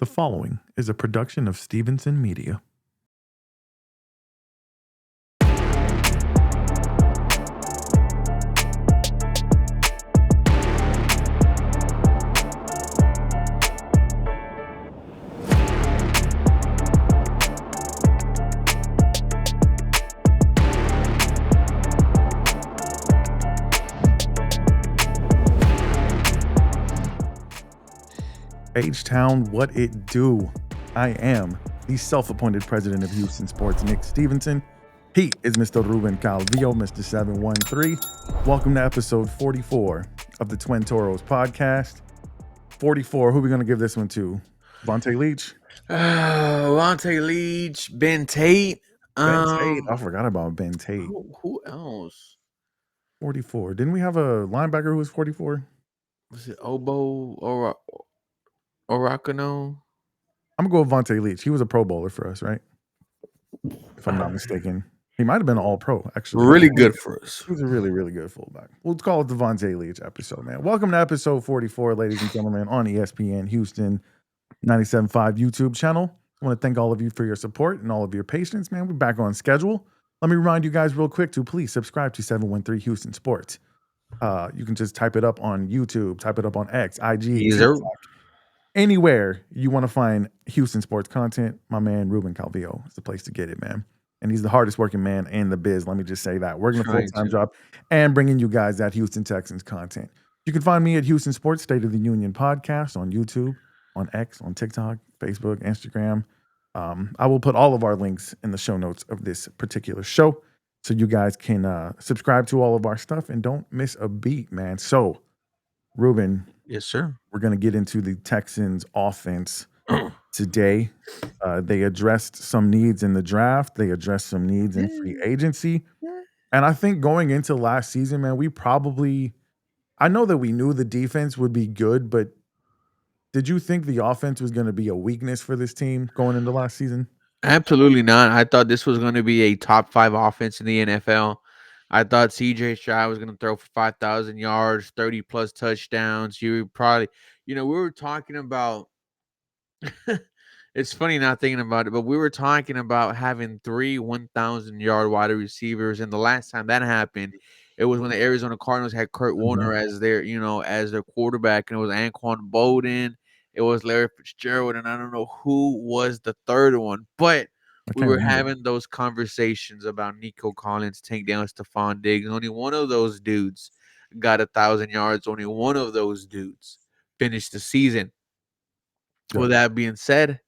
The following is a production of Stevenson Media. H-Town, what it do? I am the self-appointed president of Houston Sports, Nick Stevenson. He is Mr. Ruben Calvillo, Mr. 713. Welcome to episode 44 of the Twin Toros podcast. 44, who are we going to give this one to? Vontae Leach? Vontae Leach, Ben Tate. Ben Tate. I forgot about Ben Tate. Who else? 44. Didn't we have a linebacker who was 44? Was it Obo or Orakano? I'm going to go with Vontae Leach. He was a Pro Bowler for us, right? If I'm not mistaken. He might have been an All-Pro, actually. Really good for us. He was a really, really good fullback. We'll call it the Vontae Leach episode, man. Welcome to episode 44, ladies and gentlemen, on ESPN Houston 97.5 YouTube channel. I want to thank all of you for your support and all of your patience, man. We're back on schedule. Let me remind you guys real quick to please subscribe to 713 Houston Sports. You can just type it up on YouTube, type it up on X, IG, TikTok. Anywhere you want to find Houston sports content, my man Ruben Calvillo is the place to get it, man. And he's the hardest working man in the biz. Let me just say that. Working a full-time job and bringing you guys that Houston Texans content. You can find me at Houston Sports State of the Union podcast on YouTube, on X, on TikTok, Facebook, Instagram. I will put all of our links in the show notes of this particular show so you guys can subscribe to all of our stuff and don't miss a beat, man. So, Ruben. Yes, sir. We're going to get into the Texans offense today. They addressed some needs in the draft. They addressed some needs in free agency. And I think going into last season, man, I know that we knew the defense would be good, but did you think the offense was going to be a weakness for this team going into last season? Absolutely not. I thought this was going to be a top 5 offense in the NFL. I thought CJ Stroud was going to throw for 5,000 yards, 30 plus touchdowns. You probably, we were talking about, it's funny not thinking about it, but we were talking about having 3 1,000-yard wide receivers. And the last time that happened, it was when the Arizona Cardinals had Kurt Warner as their quarterback, and it was Anquan Bolden. It was Larry Fitzgerald, and I don't know who was the third one, but we were having those conversations about Nico Collins, Tank Dell, Stephon Diggs. Only one of those dudes got 1,000 yards. Only one of those dudes finished the season. Good. With that being said,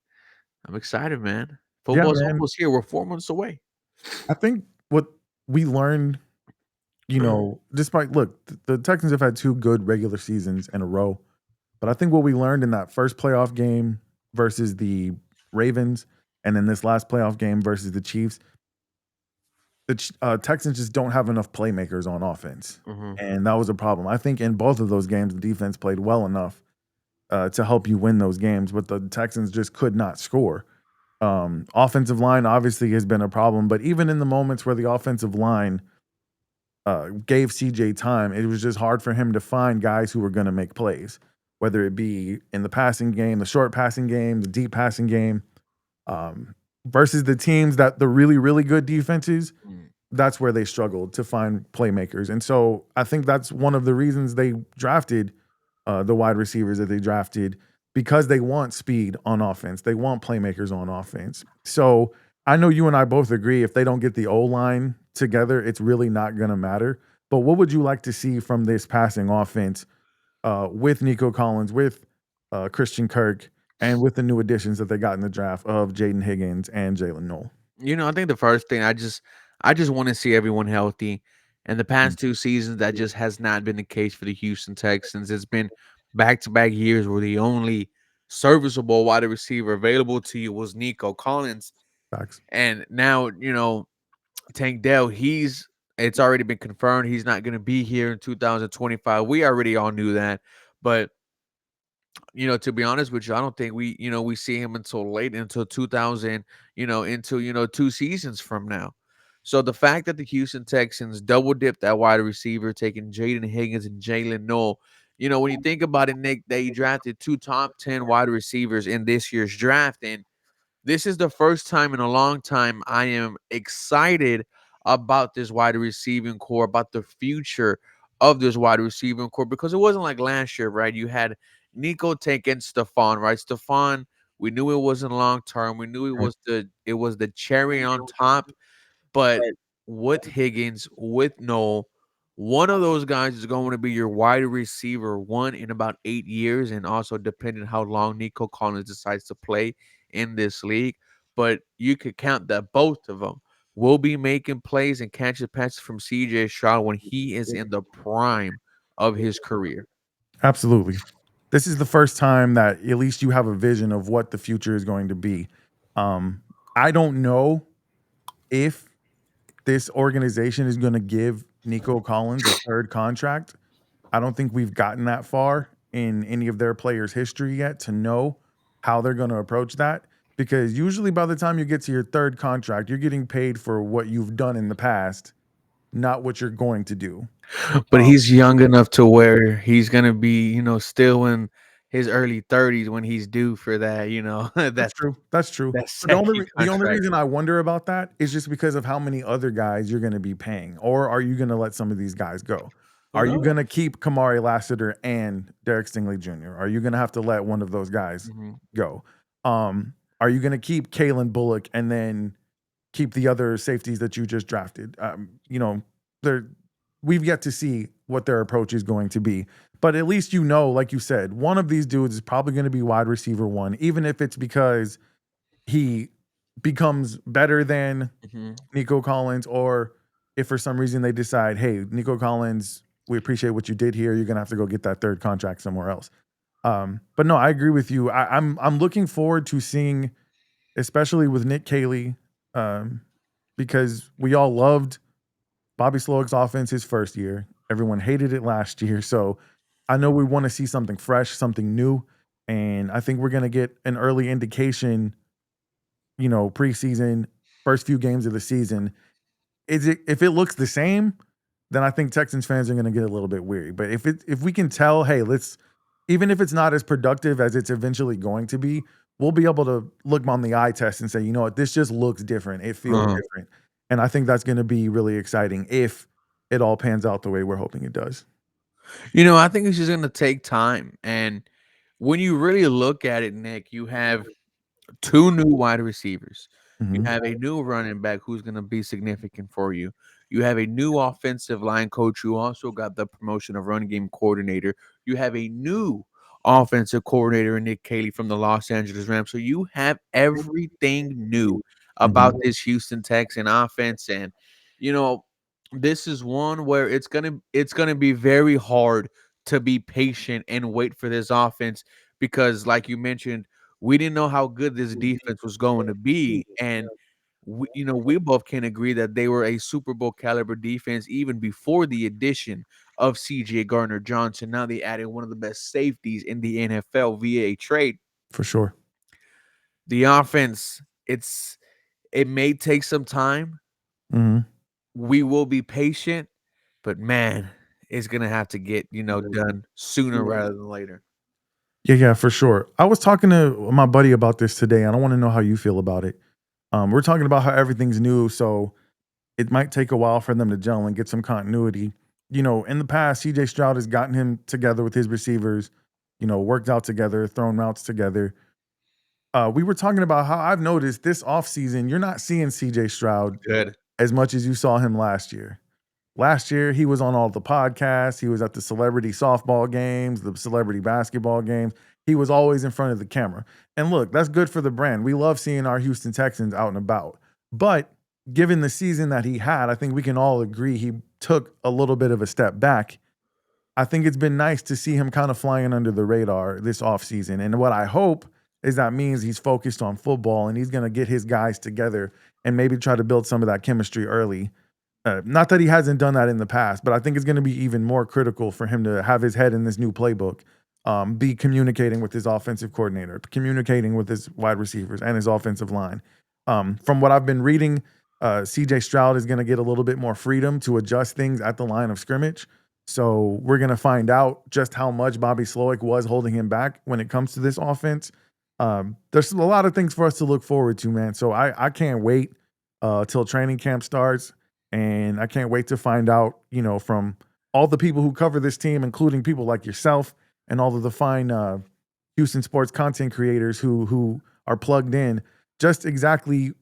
I'm excited, man. Football's almost here. We're 4 months away. I think what we learned, despite, the Texans have had 2 good regular seasons in a row. But I think what we learned in that first playoff game versus the Ravens and then this last playoff game versus the Chiefs, the Texans just don't have enough playmakers on offense. Mm-hmm. And that was a problem. I think in both of those games, the defense played well enough to help you win those games, but the Texans just could not score. Offensive line obviously has been a problem, but even in the moments where the offensive line gave CJ time, it was just hard for him to find guys who were going to make plays. Whether it be in the passing game, the short passing game, the deep passing game, versus the teams that the really, really good defenses, that's where they struggled to find playmakers. And so I think that's one of the reasons they drafted the wide receivers that they drafted, because they want speed on offense. They want playmakers on offense. So I know you and I both agree if they don't get the O-line together, it's really not going to matter. But what would you like to see from this passing offense with Nico Collins, with Christian Kirk, and with the new additions that they got in the draft of Jaden Higgins and Jalen Noel? I think the first thing I just want to see everyone healthy. And the past 2 seasons, that just has not been the case for the Houston Texans. It's been back-to-back years where the only serviceable wide receiver available to you was Nico Collins. Facts. And now, Tank Dell, it's already been confirmed he's not going to be here in 2025. We already all knew that. But, to be honest with you, I don't think we see him until 2000, into 2 seasons from now. So the fact that the Houston Texans double dipped that wide receiver, taking Jaden Higgins and Jalen Noel, when you think about it, Nick, they drafted 2 top 10 wide receivers in this year's draft, and this is the first time in a long time I am excited about this wide receiving core, about the future of this wide receiving core, because it wasn't like last year, right? You had Nico taking Stephon, right? Stephon, we knew it wasn't long term. We knew it was the cherry on top, but with Higgins, with Noel, one of those guys is going to be your wide receiver one in about 8 years, and also depending how long Nico Collins decides to play in this league. But you could count that both of them will be making plays and catching passes from CJ Stroud when he is in the prime of his career. Absolutely. This is the first time that at least you have a vision of what the future is going to be. I don't know if this organization is going to give Nico Collins a third contract. I don't think we've gotten that far in any of their players' history yet to know how they're going to approach that. Because usually by the time you get to your third contract, you're getting paid for what you've done in the past, not what you're going to do. But Um, he's young enough to where he's gonna be, still in his early 30s when he's due for that, That's true. That's true. that But the only second the only contract. reason I wonder about that is just because of how many other guys you're going to be paying, or are you going to let some of these guys go? Who Are you knows? going to keep Kamari Lassiter and Derek Stingley Jr.? Are you going to have to let one of those guys Mhm. go? Are you going to keep Kalen Bullock and then keep the other safeties that you just drafted? They're we've yet to see what their approach is going to be. But at least like you said, one of these dudes is probably going to be wide receiver one, even if it's because he becomes better than Mhm. Nico Collins, or if for some reason they decide, hey, Nico Collins, we appreciate what you did here. You're gonna have to go get that third contract somewhere else. But no, I agree with you. I'm looking forward to seeing, especially with Nick Caley, um, because we all loved Bobby Slowick's offense his first year. Everyone hated it last year. So I know we want to see something fresh, something new. And I think we're going to get an early indication, preseason, first few games of the season. If it looks the same, then I think Texans fans are going to get a little bit weary. But if we can tell, hey, even if it's not as productive as it's eventually going to be, we'll be able to look on the eye test and say, you know what, this just looks different. It feels Uh-huh. different. And I think that's going to be really exciting if it all pans out the way we're hoping it does. I think it's just gonna take time, and when you really look at it, Nick, you have 2 new wide receivers. You Hmm. have a new running back who's gonna be significant for you. You have a new offensive line coach who also got the promotion of running game coordinator. You have a new offensive coordinator in Nick Caley from the Los Angeles Rams. So you have everything new about Hmm. this Houston Texan offense, and you know this is one where it's gonna be very hard to be patient and wait for this offense, because like you mentioned, we didn't know how good this defense was going to be, and we both can agree that they were a Super Bowl caliber defense even before the addition of CJ Gardner Johnson. Now they added one of the best safeties in the NFL via a trade. For sure. The offense, it may take some time. Hmm. We will be patient, but man, it's gonna have to get done sooner rather than later. Yeah, yeah, for sure. I was talking to my buddy about this today, and I want to know how you feel about it. We're talking about how everything's new, so it might take a while for them to gel and get some continuity. In the past, CJ Stroud has gotten him together with his receivers, worked out together, thrown routes together. We were talking about how I've noticed this offseason, you're not seeing CJ Stroud Good. as much as you saw him last year. Last year, he was on all the podcasts. He was at the celebrity softball games, the celebrity basketball games. He was always in front of the camera. And look, that's good for the brand. We love seeing our Houston Texans out and about. But given the season that he had, I think we can all agree he took a little bit of a step back. I think it's been nice to see him kind of flying under the radar this offseason. And what I hope is that means he's focused on football and he's going to get his guys together and maybe try to build some of that chemistry early. Not that he hasn't done that in the past, but I think it's going to be even more critical for him to have his head in this new playbook, be communicating with his offensive coordinator, communicating with his wide receivers and his offensive line. From what I've been reading, CJ Stroud is going to get a little bit more freedom to adjust things at the line of scrimmage. So we're gonna find out just how much Bobby Slowick was holding him back when it comes to this offense. There's a lot of things for us to look forward to, man. So I can't wait till training camp starts, and I can't wait to find out, from all the people who cover this team, including people like yourself and all of the fine Houston sports content creators who are plugged in, just exactly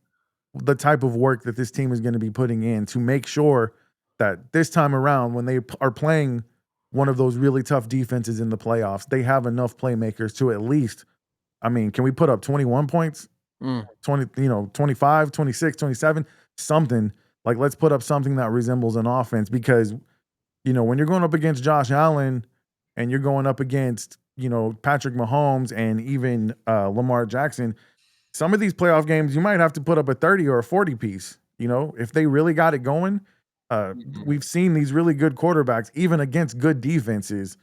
the type of work that this team is going to be putting in to make sure that this time around, when they are playing one of those really tough defenses in the playoffs, they have enough playmakers to at least, I mean, can we put up 21 points? Mm. 20, 25, 26, 27, something. Like, let's put up something that resembles an offense because, when you're going up against Josh Allen and you're going up against, Patrick Mahomes and even Lamar Jackson, some of these playoff games, you might have to put up a 30 or a 40 piece. If they really got it going, we've seen these really good quarterbacks, even against good defenses,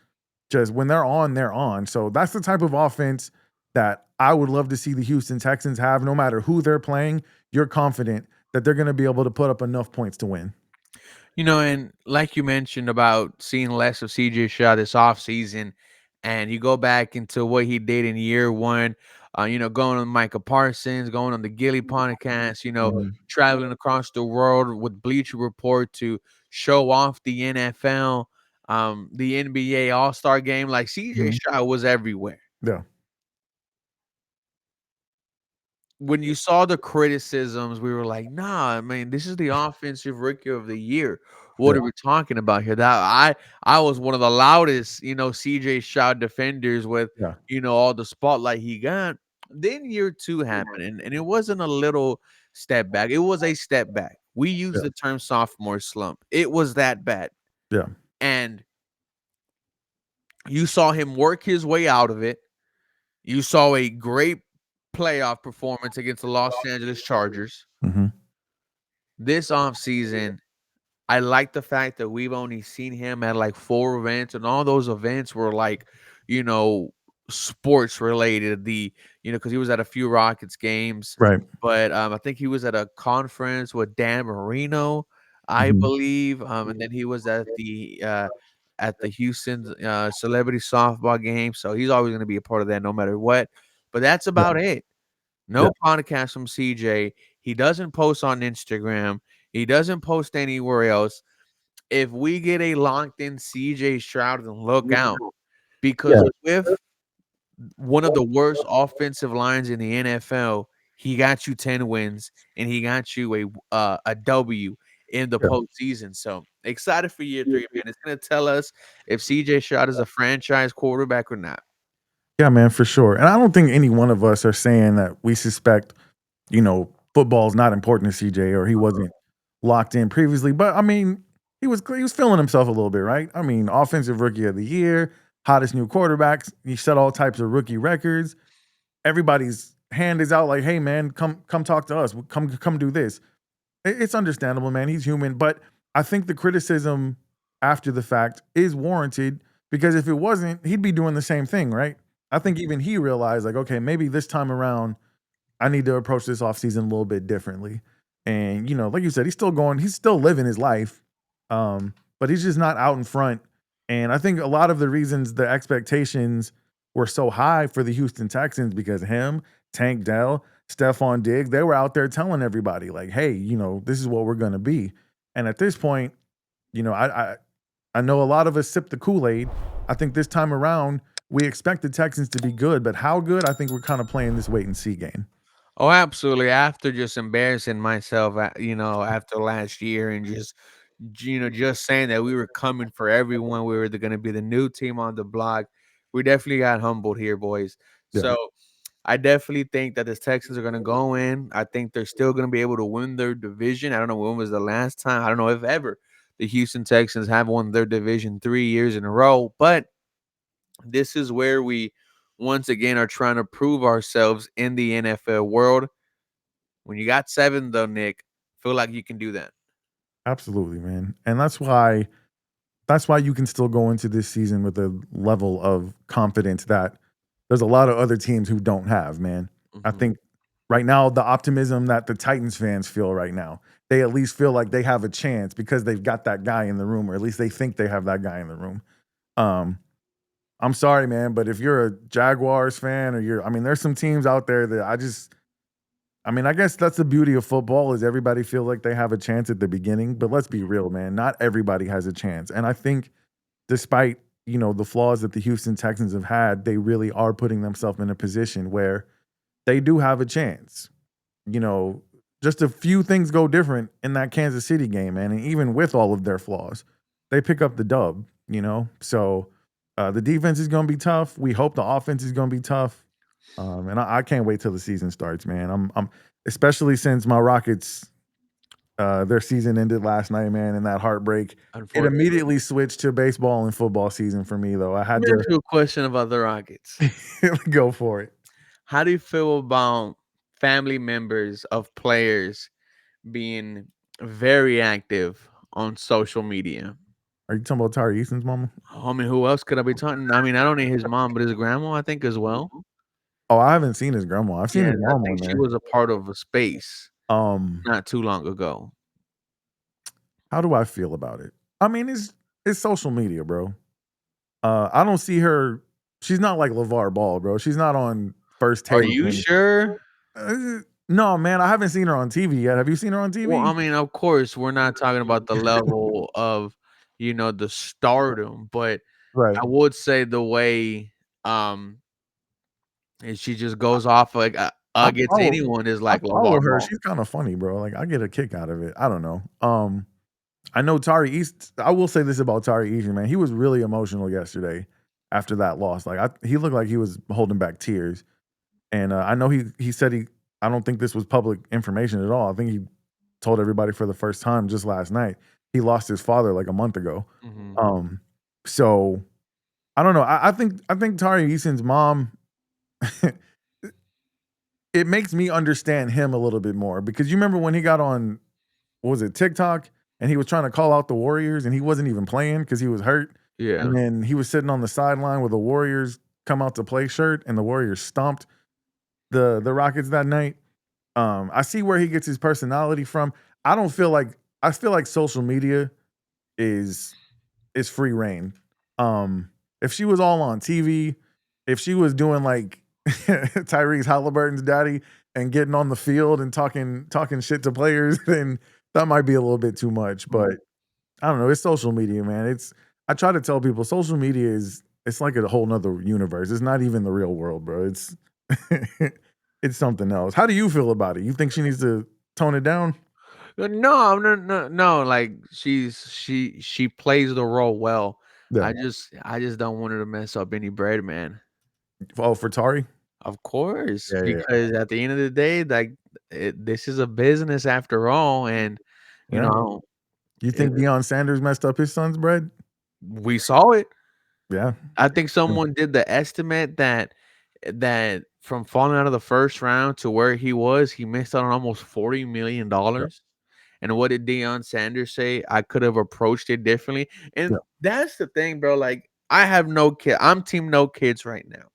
just when they're on, they're on. So that's the type of offense that I would love to see the Houston Texans have. No matter who they're playing, you're confident that they're going to be able to put up enough points to win. And like you mentioned about seeing less of CJ Stroud this offseason, and you go back into what he did in year one, going on Micah Parsons, going on the Gilly podcast, Mhm. traveling across the world with Bleacher Report to show off the NFL, the NBA All-Star game. Like CJ Mhm. Stroud was everywhere. Yeah. When you saw the criticisms, we were like, "Nah, I mean, this is the offensive rookie of the year. What Yeah. are we talking about here?" That I was one of the loudest, CJ Stroud defenders with, Yeah. all the spotlight he got. Then year 2 happened, and it wasn't a little step back. It was a step back. We use Yeah. the term sophomore slump. It was that bad. Yeah. And you saw him work his way out of it. You saw a great playoff performance against the Los Angeles Chargers. Mhm. This offseason, I like the fact that we've only seen him at like 4 events, and all those events were like, you know, sports related. Because he was at a few Rockets games, Right. but I think he was at a conference with Dan Marino, I Mhm. believe. And then he was at the Houston celebrity softball game. So he's always going to be a part of that no matter what. But that's Yeah. about it. Yeah. No podcast from CJ. He doesn't post on Instagram. He doesn't post anywhere else. If we get a locked in CJ Stroud, then look out because Yeah. with one of the worst offensive lines in the NFL, he got you 10 wins and he got you a W in the Yeah. postseason. So excited for year 3, man. It's gonna tell us if CJ Stroud is a franchise quarterback or not. Yeah, man, for sure. And I don't think any one of us are saying that we suspect, football is not important to CJ or he wasn't locked in previously. But I mean, he was feeling himself a little bit, right? I mean, offensive rookie of the year, hottest new quarterbacks. He set all types of rookie records. Everybody's hand is out like, hey man, come talk to us. Come do this. It's understandable, man. He's human, but I think the criticism after the fact is warranted because if it wasn't, he'd be doing the same thing, right? I think even he realized, like, okay, maybe this time around, I need to approach this offseason a little bit differently. And, like you said, he's still living his life, but he's just not out in front. And I think a lot of the reasons the expectations were so high for the Houston Texans because him, Tank Dell, Stephon Diggs, they were out there telling everybody, like, hey, this is what we're going to be. And at this point, I know a lot of us sip the Kool-Aid. I think this time around, we expect the Texans to be good, but how good? I think we're kind of playing this wait and see game. Oh, absolutely. After just embarrassing myself, after last year and just saying that we were coming for everyone, we were going to be the new team on the block. We definitely got humbled here, boys. Yeah. So I definitely think that the Texans are going to go in. I think they're still going to be able to win their division. I don't know when was the last time. I don't know if ever the Houston Texans have won their division 3 years in a row, but this is where we once again are trying to prove ourselves in the NFL world. When you got 7, though, Nick, feel like you can do that. Absolutely, man. And that's why you can still go into this season with a level of confidence that there's a lot of other teams who don't have, man. I Mhm. think right now, the optimism that the Titans fans feel right now, they at least feel like they have a chance because they've got that guy in the room, or at least they think they have that guy in the room. Um, I'm sorry, man, but if you're a Jaguars fan or I mean, there's some teams out there that I mean, I guess that's the beauty of football is everybody feel like they have a chance at the beginning, but let's be real, man. Not everybody has a chance. And I think despite, the flaws that the Houston Texans have had, they really are putting themselves in a position where they do have a chance. You know, just a few things go different in that Kansas City game, man. And even with all of their flaws, they pick up the dub. So the defense is going to be tough. We hope the offense is going to be tough. And I can't wait till the season starts, man. I'm especially since my Rockets, their season ended last night, man, and that heartbreak. It Unfortunately, immediately switched to baseball and football season for me, though. I let had me to ask you a question about the Rockets. go for it. How do you feel about family members of players being very active on social media? Are you talking about Tari Easton's mama? I mean, who else could I be talking? I mean, I don't need his mom, but his grandma, I think, as well. Oh, I haven't seen his grandma. I've seen Yes, his I mom on think she there. was a part of a space Um, not too long ago. how do I feel about it? I mean, it's social media, bro. I don't see her. She's not like LeVar Ball, bro. She's not on First Are Take. you sure? No, man, I haven't seen her on TV yet. Have you seen her on Well, TV? I mean, of course, we're not talking about the level of, the stardom, but Right. I would say the way, and she just goes off like, I against follow anyone is I like follow LeVar her. Ball. She's kind of funny, bro. Like I get a kick out of it. I don't know. I know Tari East. I will say this about Tari Easton, man. He was really emotional yesterday after that loss. Like he looked like he was holding back tears. And I know he said I don't think this was public information at all. I think he told everybody for the first time just last night. He lost his father like a month ago. Mhm. Um, so I don't know. I think Tari Easton's mom. It makes me understand him a little bit more because you remember when he got on, what was it, TikTok, and he was trying to call out the Warriors and he wasn't even playing because he was hurt. Yeah. And then he was sitting on the sideline with the Warriors come out to play shirt, and the Warriors stomped the Rockets that night. I see where he gets his personality from. I don't feel like I feel like social media is free reign. If she was all on TV, if she was doing like Tyrese Halliburton's daddy and getting on the field and talking shit to players, then that might be a little bit too much. Mhm. But I don't know. It's social media, man. I try to tell people social media it's like a whole nother universe. It's not even the real world, bro. It's it's something else. How do you feel about it? You think she needs to tone it down? No, no, no, no. Like she plays the role well. Yeah. I just don't want her to mess up any bread, man. Oh, for Tari? Of course, Yeah, yeah, because at the end of the day, like this is a business after all, and you yeah. know, You it, think Deion Sanders messed up his son's bread? we saw it. Yeah. I think someone did the estimate that from falling out of the first round to where he was, he missed out on almost Yeah. $40 million. And what did Deion Sanders say? I could have approached it differently. And that's the thing, bro. Like, I have no kid. I'm team no kids right now.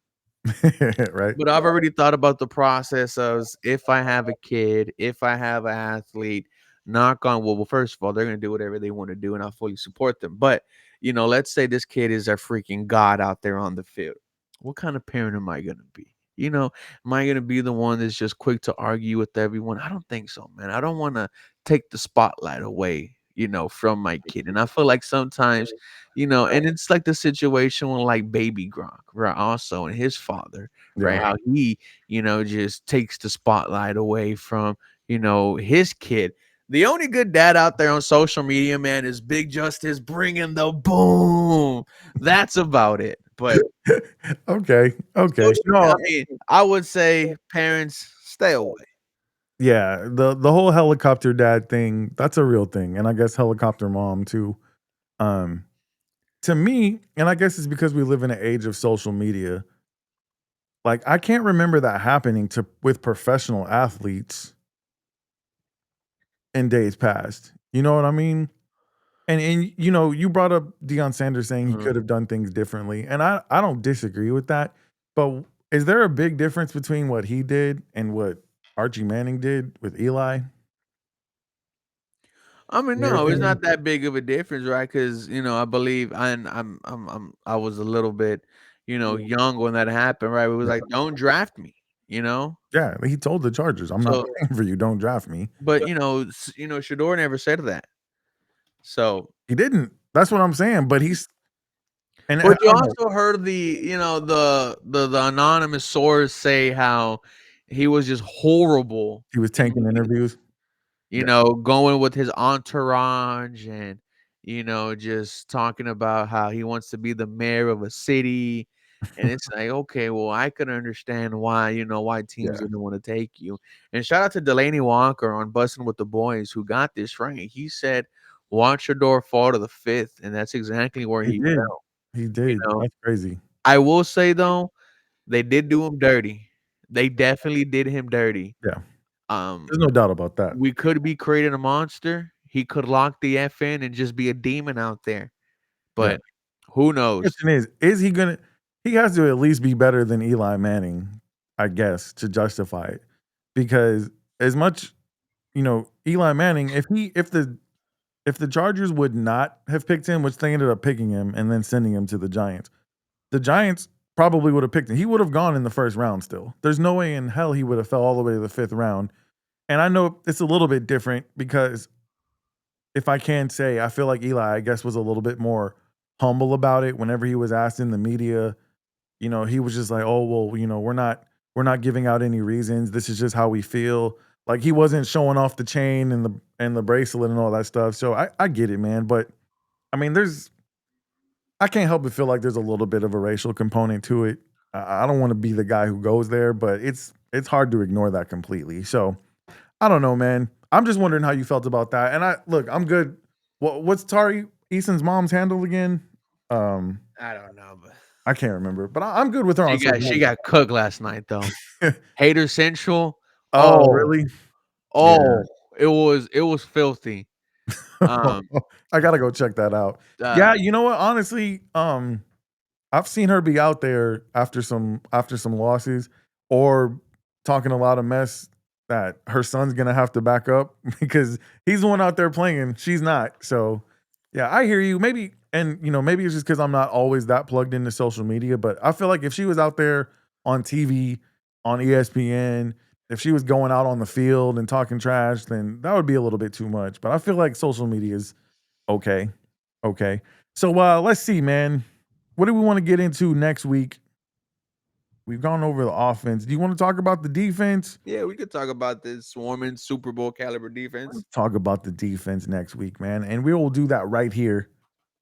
Yeah. Right. But I've already thought about the process of if I have a kid, if I have an athlete, knock on wood. Well, first of all, they're gonna do whatever they want to do, and I fully support them. But let's say this kid is a freaking god out there on the field. What kind of parent am I gonna be? Am I gonna be the one that's just quick to argue with everyone? I don't think so, man. I don't want to take the spotlight away, from my kid. And I feel like sometimes, and it's like the situation with like baby Gronk, right? Also, and his father, right? Yeah. How he, just takes the spotlight away from, his kid. The only good dad out there on social media, man, is Big Justice bringing the boom. That's about it. But Okay. Okay. social No. I mean, I would say parents stay away. Yeah. The whole helicopter dad thing, that's a real thing. And I guess helicopter mom too. Um, to me, and I guess it's because we live in an age of social media, like I can't remember that happening to with professional athletes in days past. You know what I mean? And you brought up Deion Sanders saying he Mhm. could have done things differently, and I don't disagree with that. But is there a big difference between what he did and what Archie Manning did with Eli? I mean, In your no, it's opinion? not that big of a difference, right? Because I believe, and I was a little bit, young when that happened, right? It was Yeah. like, don't draft me, you know. Yeah, he told the Chargers, "I'm not So, playing for you, don't draft me." but Shador never said that. So, He didn't. That's what I'm saying, but he's and I but you don't know. also heard the anonymous source say how he was just horrible He was in tanking interviews. Yeah. going with his entourage and, just talking about how he wants to be the mayor of a city. And it's like, okay, well, I could understand why teams Yeah. didn't want to take you. And shout out to Delaney Walker on Bussin' with the Boys who got this right. He said, watch your door fall to the fifth. And that's exactly where He he did. fell. He You did. know, That's crazy. I will say though, they did do him dirty. They definitely did him dirty. Yeah. Um, There's no doubt about that. we could be creating a monster. He could lock the F in and just be a demon out there. Yeah. But who knows? Question is he gonna he has to at least be better than Eli Manning, I guess, to justify it. Because as much, Eli Manning, if the Chargers would not have picked him, which they ended up picking him and then sending him to the Giants probably would have picked him. He would have gone in the first round still. There's no way in hell he would have fell all the way to the fifth round. And I know it's a little bit different because if I can say, I feel like Eli, I guess, was a little bit more humble about it whenever he was asked in the media. He was just like, "Oh, well, we're not giving out any reasons. This is just how we feel." Like he wasn't showing off the chain and the bracelet and all that stuff. So I get it, man. But I mean, I can't help but feel like there's a little bit of a racial component to it. I don't want to be the guy who goes there, but it's hard to ignore that completely. So I don't know, man. I'm just wondering how you felt about that. And I'm good. What's Tari Eason's mom's handle again? Um, I don't know, but I can't remember, but I'm good with her on she got social she media. got cooked last night though. Hater Central. Oh, Oh, really? Yeah. oh, it was filthy. Um, I gotta go check that out. Yeah, uh, you know what? Honestly, I've seen her be out there after some losses or talking a lot of mess that her son's gonna have to back up because he's the one out there playing, she's not. So yeah, I hear you. Maybe it's just because I'm not always that plugged into social media, but I feel like if she was out there on TV, on ESPN, if she was going out on the field and talking trash, then that would be a little bit too much. But I feel like social media is okay. Okay. So let's see, man. What do we want to get into next week? We've gone over the offense. Do you want to talk about the defense? yeah, we could talk about this swarming Super Bowl caliber defense. Let's talk about the defense next week, man. And we will do that right here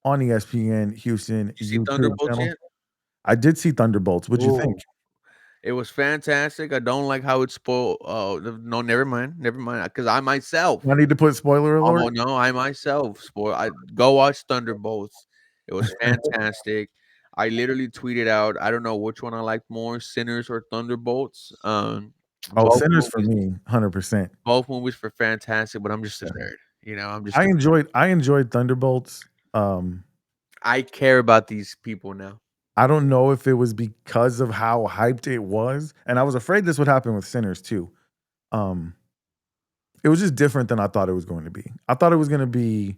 on ESPN Houston You see YouTube Thunderbolts channel. yet? I did see Thunderbolts. What'd you think? Ooh, it was fantastic. I don't like how it's spoiled. Oh no, never mind, never mind. Because I myself, I need to put spoiler oh alert. no, I myself spoil. I go watch Thunderbolts. It was fantastic. I literally tweeted out. I don't know which one I liked more, Sinners or Thunderbolts. Oh, Both Sinners for movies, me, 100%. both movies were fantastic. But I'm just a Yeah. nerd. I'm just. I enjoyed Thunderbolts. I care about these people now. I don't know if it was because of how hyped it was, and I was afraid this would happen with Sinners too. Um, it was just different than I thought it was going to be. I thought it was going to be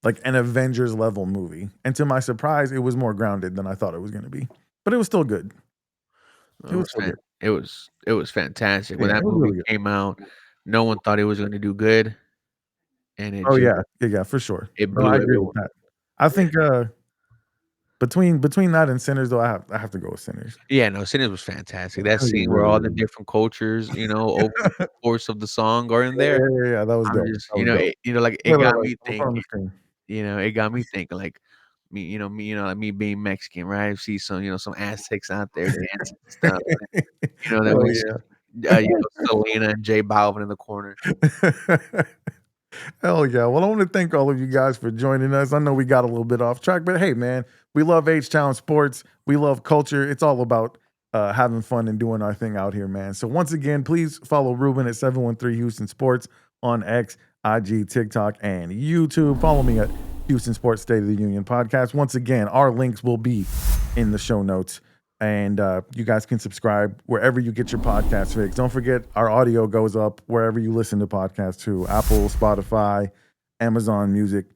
like an Avengers level movie, and to my surprise, it was more grounded than I thought it was going to be. But it was still good. It It was was still good. it was fantastic. When Yeah, that it was movie really good. came out, no one thought it was gonna do good, and it Oh just yeah, yeah, for sure. it No, I blew agree with everyone. that. I think between that and Sinners, though, I have to go with Sinners. Yeah, no, Sinners was fantastic. That Sinners was scene where really all the really good. different cultures, over the course of the song are in Yeah, there. yeah, yeah, that was I'm dope. just, That was dope. like it Wait, wait, got wait. me Don't put on the thinking. screen. It got me thinking like like me being Mexican, right? I see some Aztecs out there dancing and stuff. Then Hell we yeah. see, Selena and J Balvin in the corner. Hell yeah. Well, I want to thank all of you guys for joining us. I know we got a little bit off track, but hey, man, we love H-Town sports. We love culture. It's all about having fun and doing our thing out here, man. So once again, please follow Ruben at 713 Houston Sports on X, IG, TikTok, and YouTube. Follow me at Houston Sports State of the Union podcast. Once again, our links will be in the show notes. And you guys can subscribe wherever you get your podcast fix. Don't forget, our audio goes up wherever you listen to podcasts too. Apple, Spotify, Amazon Music.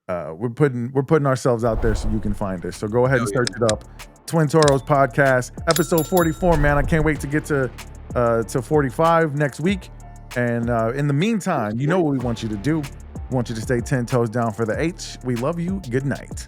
We're putting ourselves out there so you can find us. So go ahead and search it up. Twin Toros Podcast, episode 44. Man, I can't wait to get to 45 next week. And in the meantime, you know what we want you to do. We want you to stay 10 toes down for the H. We love you. Good night.